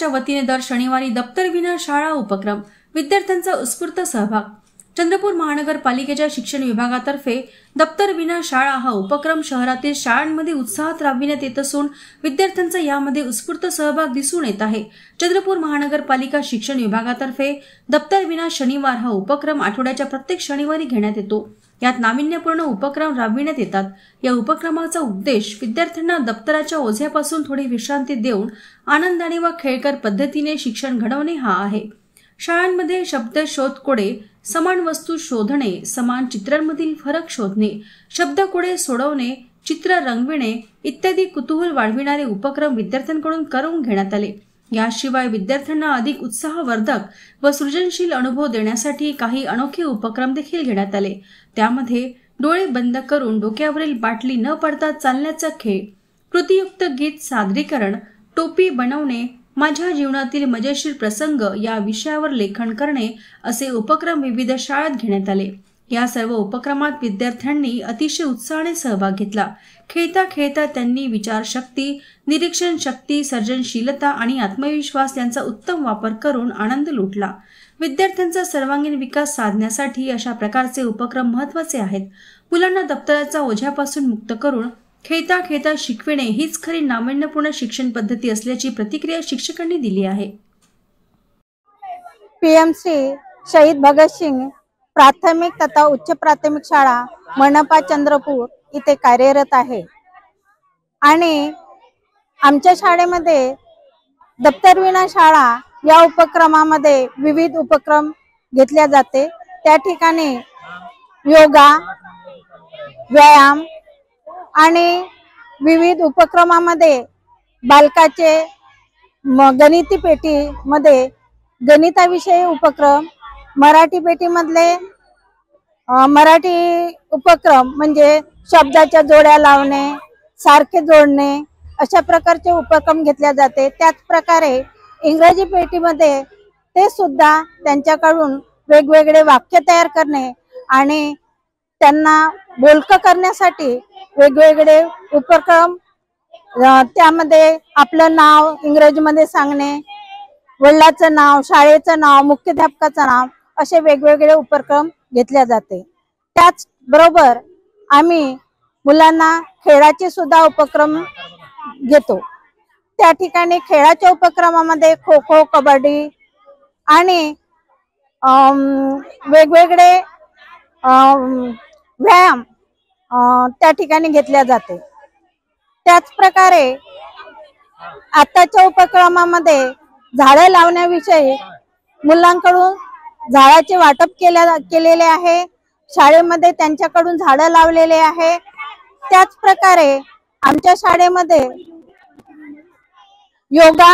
च्या वतीने दर शनिवारी दप्तर विना शाळा उपक्रम, विद्यार्थ्यांचा उत्स्फूर्त सहभाग। चंद्रपूर महानगरपालिकेच्या शिक्षण विभागातर्फे दप्तर विना शाळा हा उपक्रम शहरातील शाळांमध्ये उत्साहात राबविण्यात येत असून विद्यार्थ्यांचा यामध्ये उत्स्फूर्त सहभाग दिसून येत आहे। चंद्रपूर महानगरपालिका शिक्षण विभागातर्फे दप्तर विना शनिवार हा उपक्रम आठवड्याच्या प्रत्येक शनिवारी घेण्यात येतो। यात नाविन्यपूर्ण उपक्रम राबविण्यात येतात। या उपक्रमाचा उद्देश विद्यार्थ्यांना दप्तराच्या ओझ्यापासून थोडी विश्रांती देऊन आनंदाने व खेळकर पद्धतीने शिक्षण घडवणे हा आहे। शाळांमध्ये शब्द शोधकोडे, समान वस्तू शोधणे, समान चित्रांमधील फरक शोधणे, शब्दकोडे सोडवणे, चित्र रंगविणे इत्यादी कुतूहल वाढविणारे उपक्रम विद्यार्थ्यांकडून करून घेण्यात आले। याशिवाय विद्यार्थ्यांना अधिक उत्साहवर्धक व सृजनशील अनुभव देण्यासाठी काही अनोखे उपक्रम देखील घेण्यात आले। त्यामध्ये डोळे बंद करून डोक्यावरील बाटली न पडता चालण्याचा खेळ, कृतीयुक्त गीत सादरीकरण, टोपी बनवणे, माझ्या जीवनातील मजेशीर प्रसंग या विषयावर लेखन करणे असे उपक्रम विविध शाळात घेण्यात आले। या सर्व उपक्रमात विद्यार्थ्यांनी अतिशय उत्साहाने सहभाग घेतला। खेळता खेळता त्यांनी विचारशक्ती, निरीक्षण शक्ती, सर्जनशीलता आणि आत्मविश्वास यांचा उत्तम वापर करून आनंद लुटला। विद्यार्थ्यांचा सर्वांगीण विकास साधण्यासाठी अशा प्रकारचे उपक्रम महत्त्वाचे आहेत। मुलांना दप्तराच्या ओझ्यापासून मुक्त करून खेळता खेळता शिकविणे हीच खरी नाविन्यपूर्ण शिक्षण पद्धती असल्याची प्रतिक्रिया शिक्षकांनी दिली आहे। पीएमसी शहीद भगतसिंग प्राथमिक तथा उच्च प्राथमिक शाळा मनपा चंद्रपूर इथे कार्यरत आहे आणि आमच्या शाळेमध्ये दप्तर विना शाळा या उपक्रमामध्ये विविध उपक्रम घेतले जाते। त्या ठिकाणी योगा, व्यायाम आणि विविध उपक्रमामध्ये बालकाचे गणिती पेटीमध्ये गणिताविषयी उपक्रम, मराठी पेटीमधले मराठी उपक्रम म्हणजे शब्दाच्या जोड्या लावणे, सारखे जोडणे अशा प्रकारचे उपक्रम घेतले जाते। त्याच प्रकारे इंग्रजी पेटीमध्ये ते सुद्धा त्यांच्याकडून वेगवेगळे वाक्य तयार करणे आणि त्यांना बोलकं करण्यासाठी वेगवेगळे उपक्रम, त्यामध्ये आपलं नाव इंग्रजीमध्ये सांगणे, वडिलांचं नाव, शाळेचं नाव, मुख्याध्यापकाचं नाव असे वेगवेगळे उपक्रम घेतले जाते। त्याच बरोबर आम्ही मुलांना खेळाचे सुद्धा उपक्रम घेतो। त्या ठिकाणी खेळाच्या उपक्रमामध्ये खो खो, कबड्डी आणि वेगवेगळे व्यायाम त्या ठिकाणी घेतल्या जाते। त्याच प्रकारे आताच्या उपक्रमामध्ये झाडे लावण्याविषयी मुलांकडून झाडाचे वाटप केलेले आहे। शाळेमध्ये त्यांच्याकडून झाडं लावलेले आहे। त्याच प्रकारे आमच्या शाळेमध्ये योगा